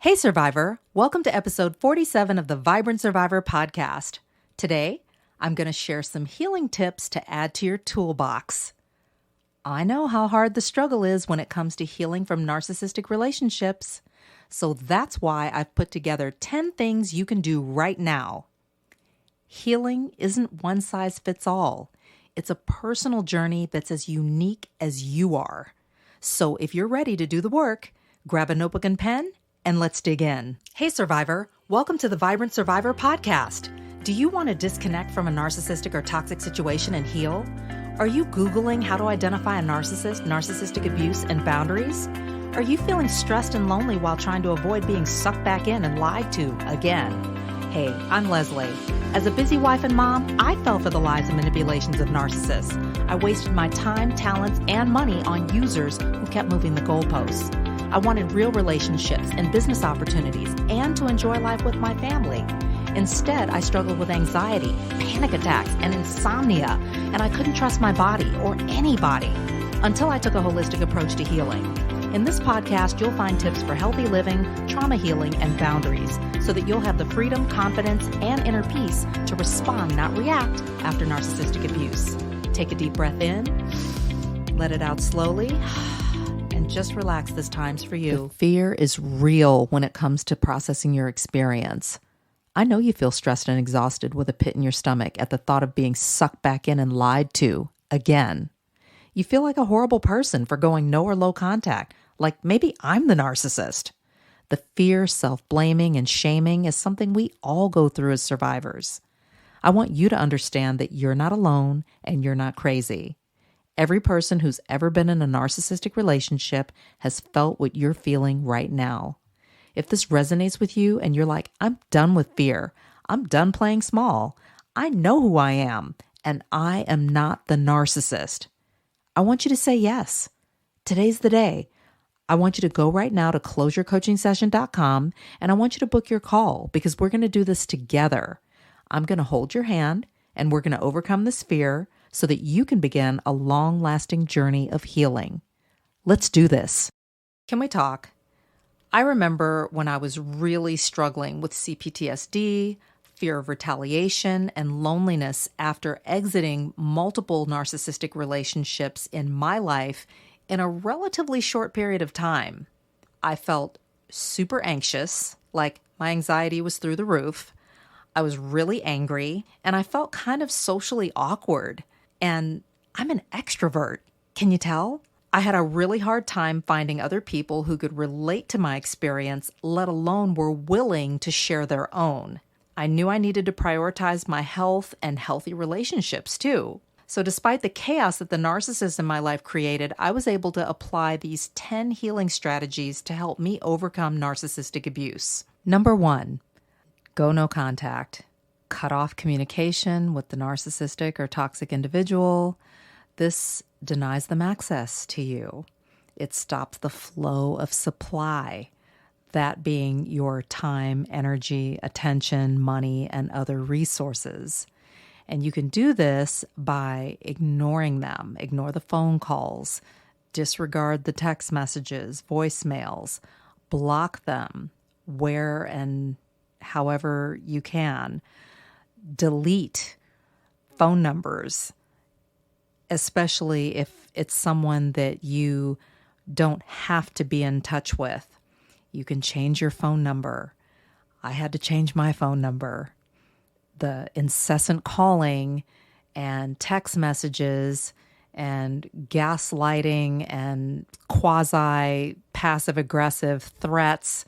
Hey Survivor, welcome to episode 47 of the Vibrant Survivor podcast. Today, I'm going to share some healing tips to add to your toolbox. I know how hard the struggle is when it comes to healing from narcissistic relationships, so that's why I've put together 10 things you can do right now. Healing isn't one size fits all. It's a personal journey that's as unique as you are. So if you're ready to do the work, grab a notebook and pen, and let's dig in. Hey Survivor, welcome to the Vibrant Survivor podcast. Do you want to disconnect from a narcissistic or toxic situation and heal? Are you Googling how to identify a narcissist, narcissistic abuse, and boundaries? Are you feeling stressed and lonely while trying to avoid being sucked back in and lied to again? Hey, I'm Leslie. As a busy wife and mom, I fell for the lies and manipulations of narcissists. I wasted my time, talents, and money on users who kept moving the goalposts. I wanted real relationships and business opportunities and to enjoy life with my family. Instead, I struggled with anxiety, panic attacks, and insomnia, and I couldn't trust my body or anybody until I took a holistic approach to healing. In this podcast, you'll find tips for healthy living, trauma healing, and boundaries so that you'll have the freedom, confidence, and inner peace to respond, not react, after narcissistic abuse. Take a deep breath in, let it out slowly, and just relax. This time's for you. The fear is real when it comes to processing your experience. I know you feel stressed and exhausted with a pit in your stomach at the thought of being sucked back in and lied to again. You feel like a horrible person for going no or low contact, like maybe I'm the narcissist. The fear, self-blaming, and shaming is something we all go through as survivors. I want you to understand that you're not alone and you're not crazy. Every person who's ever been in a narcissistic relationship has felt what you're feeling right now. If this resonates with you and you're like, I'm done with fear, I'm done playing small, I know who I am, and I am not the narcissist, I want you to say yes. Today's the day. I want you to go right now to closeyourcoachingsession.com and I want you to book your call because we're going to do this together. I'm going to hold your hand and we're going to overcome this fear so that you can begin a long-lasting journey of healing. Let's do this. Can we talk? I remember when I was really struggling with CPTSD, fear of retaliation, and loneliness after exiting multiple narcissistic relationships in my life in a relatively short period of time. I felt super anxious, like my anxiety was through the roof. I was really angry, and I felt kind of socially awkward. And I'm an extrovert. Can you tell? I had a really hard time finding other people who could relate to my experience, let alone were willing to share their own. I knew I needed to prioritize my health and healthy relationships too. So despite the chaos that the narcissist in my life created, I was able to apply these 10 healing strategies to help me overcome narcissistic abuse. Number 1, go no contact. Cut off communication with the narcissistic or toxic individual. This denies them access to you. It stops the flow of supply, that being your time, energy, attention, money, and other resources. And you can do this by ignoring them. Ignore the phone calls, disregard the text messages, voicemails, block them where and however you can. Delete phone numbers, especially if it's someone that you don't have to be in touch with. You can change your phone number. I had to change my phone number. The incessant calling and text messages and gaslighting and quasi-passive-aggressive threats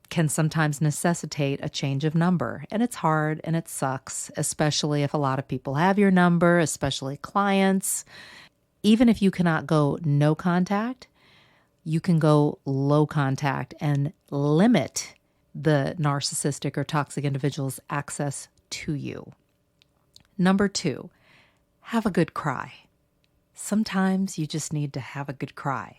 can sometimes necessitate a change of number. And it's hard and it sucks, especially if a lot of people have your number, especially clients. Even if you cannot go no contact, you can go low contact and limit the narcissistic or toxic individual's access to you. Number 2, have a good cry. Sometimes you just need to have a good cry.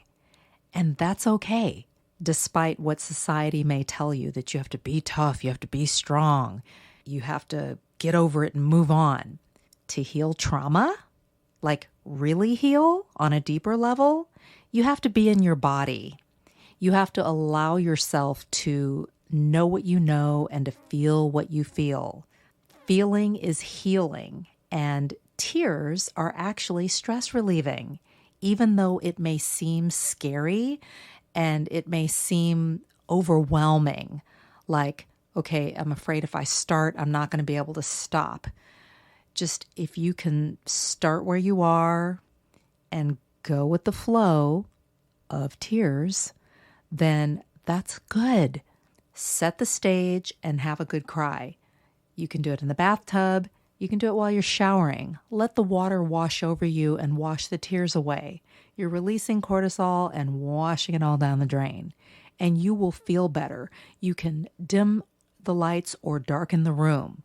And that's okay. Despite what society may tell you that you have to be tough, you have to be strong, you have to get over it and move on. To heal trauma, like really heal on a deeper level, you have to be in your body. You have to allow yourself to know what you know and to feel what you feel. Feeling is healing, and tears are actually stress relieving, even though it may seem scary and it may seem overwhelming. Like, okay, I'm afraid if I start, I'm not going to be able to stop. Just if you can start where you are and go with the flow of tears, then that's good. Set the stage and have a good cry. You can do it in the bathtub. You can do it while you're showering. Let the water wash over you and wash the tears away. You're releasing cortisol and washing it all down the drain. And you will feel better. You can dim the lights or darken the room.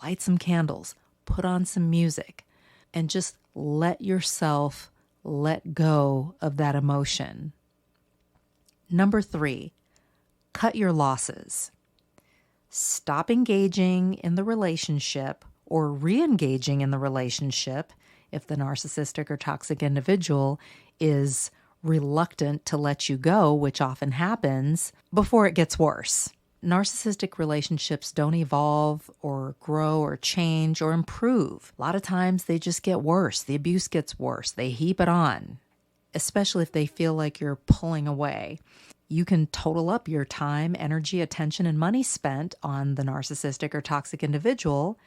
Light some candles. Put on some music. And just let yourself let go of that emotion. Number 3, cut your losses. Stop engaging in the relationship or re-engaging in the relationship if the narcissistic or toxic individual is reluctant to let you go, which often happens, before it gets worse. Narcissistic relationships don't evolve or grow or change or improve. A lot of times they just get worse. The abuse gets worse. They heap it on, especially if they feel like you're pulling away. You can total up your time, energy, attention, and money spent on the narcissistic or toxic individual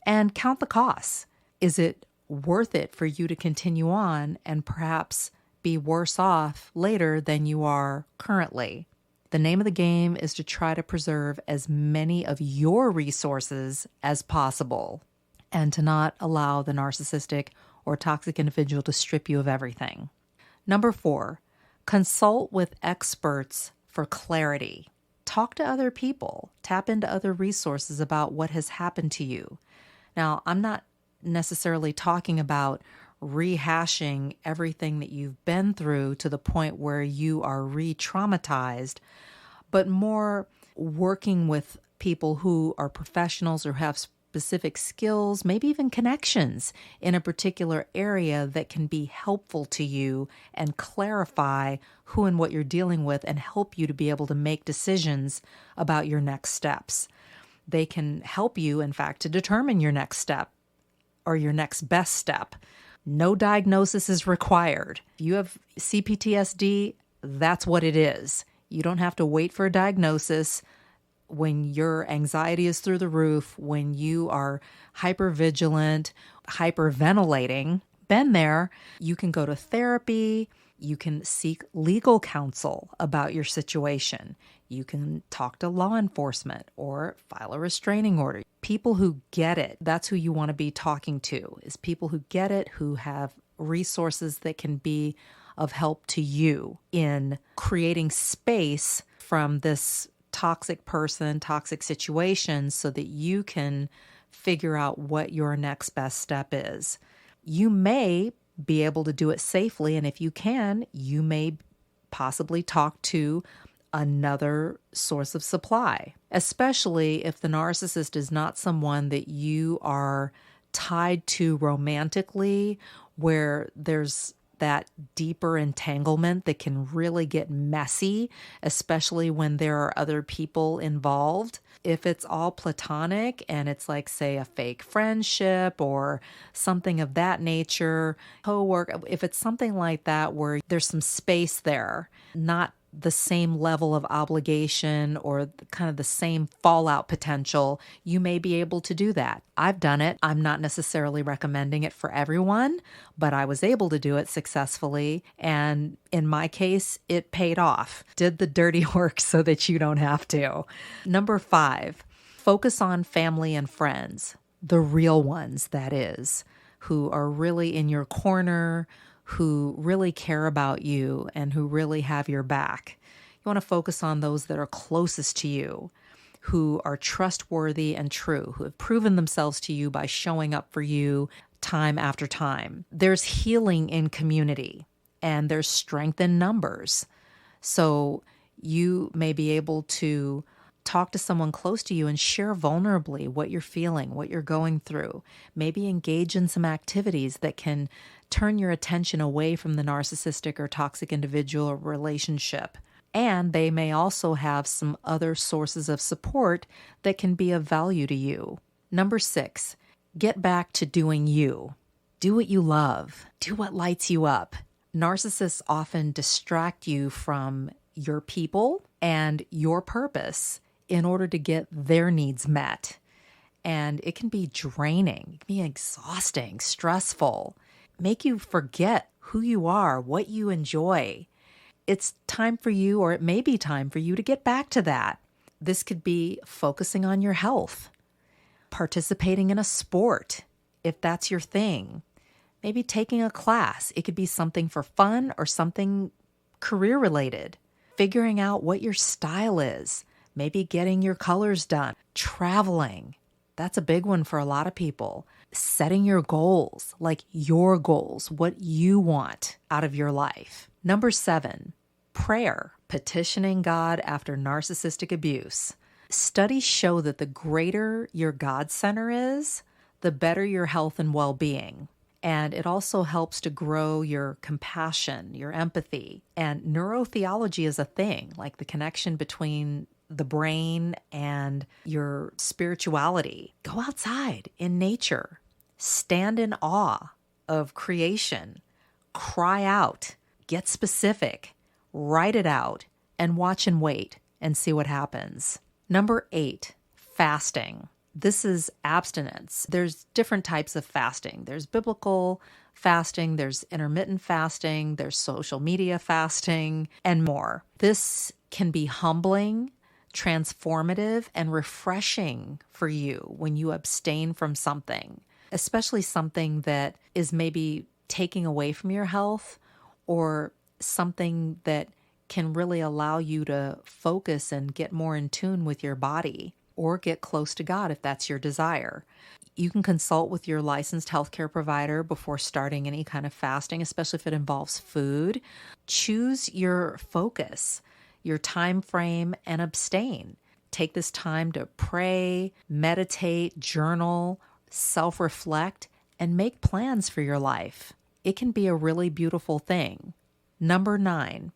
and count the costs. Is it worth it for you to continue on and perhaps be worse off later than you are currently? The name of the game is to try to preserve as many of your resources as possible and to not allow the narcissistic or toxic individual to strip you of everything. Number 4, consult with experts for clarity. Talk to other people. Tap into other resources about what has happened to you. Now, I'm not necessarily talking about rehashing everything that you've been through to the point where you are re-traumatized, but more working with people who are professionals or have specific skills, maybe even connections in a particular area that can be helpful to you and clarify who and what you're dealing with and help you to be able to make decisions about your next steps. They can help you, in fact, to determine your next step or your next best step. No diagnosis is required. If you have CPTSD, that's what it is. You don't have to wait for a diagnosis when your anxiety is through the roof, when you are hypervigilant, hyperventilating. Been there. You can go to therapy. You can seek legal counsel about your situation. You can talk to law enforcement or file a restraining order. People who get it, that's who you want to be talking to, is people who get it, who have resources that can be of help to you in creating space from this toxic person, toxic situation, so that you can figure out what your next best step is. You may be able to do it safely, and if you can, you may possibly talk to another source of supply, especially if the narcissist is not someone that you are tied to romantically, where there's that deeper entanglement that can really get messy, especially when there are other people involved. If it's all platonic and it's like, say, a fake friendship or something of that nature, coworker, if it's something like that where there's some space there, not the same level of obligation or kind of the same fallout potential, you may be able to do that. I've done it. I'm not necessarily recommending it for everyone, but I was able to do it successfully. And in my case, it paid off. Did the dirty work so that you don't have to. Number 5, focus on family and friends, the real ones, that is, who are really in your corner, who really care about you and who really have your back. You want to focus on those that are closest to you, who are trustworthy and true, who have proven themselves to you by showing up for you time after time. There's healing in community and there's strength in numbers. So you may be able to talk to someone close to you and share vulnerably what you're feeling, what you're going through. Maybe engage in some activities that can turn your attention away from the narcissistic or toxic individual or relationship. And they may also have some other sources of support that can be of value to you. Number 6, get back to doing you. Do what you love. Do what lights you up. Narcissists often distract you from your people and your purpose in order to get their needs met. And it can be draining, it can be exhausting, stressful, make you forget who you are, what you enjoy. It's time for you, or it may be time for you, to get back to that. This could be focusing on your health, participating in a sport, if that's your thing, maybe taking a class. It could be something for fun or something career-related, figuring out what your style is, maybe getting your colors done, traveling. That's a big one for a lot of people. Setting your goals, like your goals, what you want out of your life. Number 7, prayer, petitioning God after narcissistic abuse. Studies show that the greater your God center is, the better your health and well-being. And it also helps to grow your compassion, your empathy. And neurotheology is a thing, like the connection between the brain and your spirituality. Go outside in nature. Stand in awe of creation. Cry out. Get specific. Write it out. And watch and wait and see what happens. Number 8, fasting. This is abstinence. There's different types of fasting. There's biblical fasting, there's intermittent fasting, there's social media fasting, and more. This can be humbling, transformative, and refreshing for you when you abstain from something, especially something that is maybe taking away from your health or something that can really allow you to focus and get more in tune with your body or get close to God if that's your desire. You can consult with your licensed healthcare provider before starting any kind of fasting, especially if it involves food. Choose your focus, your time frame, and abstain. Take this time to pray, meditate, journal, self-reflect, and make plans for your life. It can be a really beautiful thing. Number 9,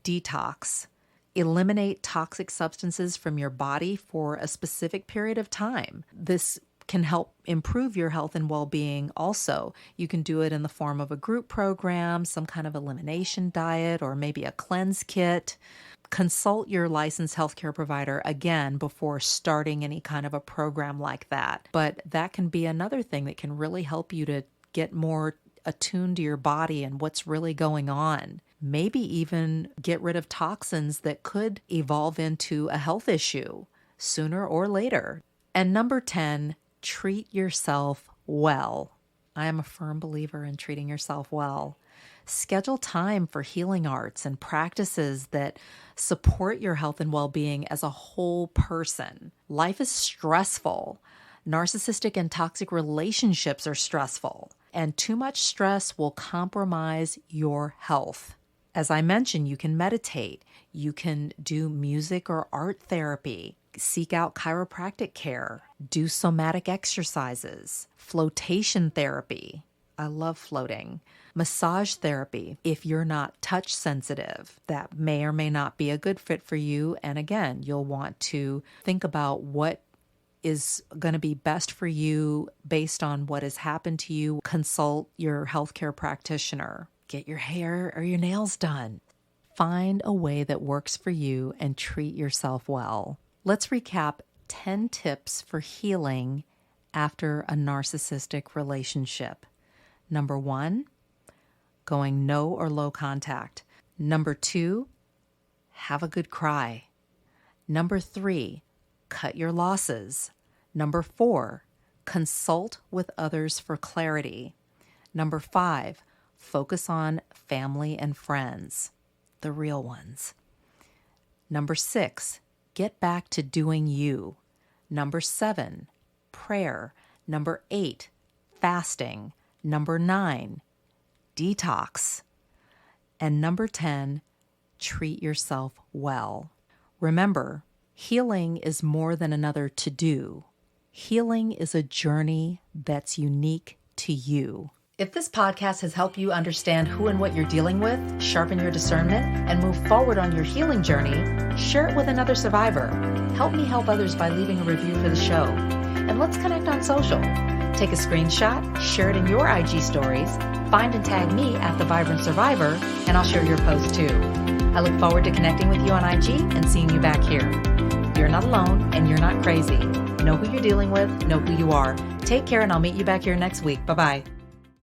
detox. Eliminate toxic substances from your body for a specific period of time. This can help improve your health and well-being also. You can do it in the form of a group program, some kind of elimination diet, or maybe a cleanse kit. Consult your licensed healthcare provider again before starting any kind of a program like that. But that can be another thing that can really help you to get more attuned to your body and what's really going on. Maybe even get rid of toxins that could evolve into a health issue sooner or later. And number 10, treat yourself well. I am a firm believer in treating yourself well. Schedule time for healing arts and practices that support your health and well-being as a whole person. Life is stressful. Narcissistic and toxic relationships are stressful, and too much stress will compromise your health. As I mentioned, you can meditate, you can do music or art therapy, seek out chiropractic care, do somatic exercises, flotation therapy. I love floating. Massage therapy. If you're not touch sensitive, that may or may not be a good fit for you. And again, you'll want to think about what is going to be best for you based on what has happened to you. Consult your healthcare practitioner. Get your hair or your nails done. Find a way that works for you and treat yourself well. Let's recap 10 tips for healing after a narcissistic relationship. Number 1, going no or low contact. Number 2, have a good cry. Number 3, cut your losses. Number 4, consult with others for clarity. Number 5, focus on family and friends, the real ones. Number 6, get back to doing you. Number 7, prayer. Number 8, fasting. Number 9, detox. And number 10, treat yourself well. Remember, healing is more than another to-do. Healing is a journey that's unique to you. If this podcast has helped you understand who and what you're dealing with, sharpen your discernment, and move forward on your healing journey, share it with another survivor. Help me help others by leaving a review for the show. And let's connect on social. Take a screenshot, share it in your IG stories, find and tag me at The Vibrant Survivor, and I'll share your post too. I look forward to connecting with you on IG and seeing you back here. You're not alone and you're not crazy. Know who you're dealing with, know who you are. Take care, and I'll meet you back here next week. Bye-bye.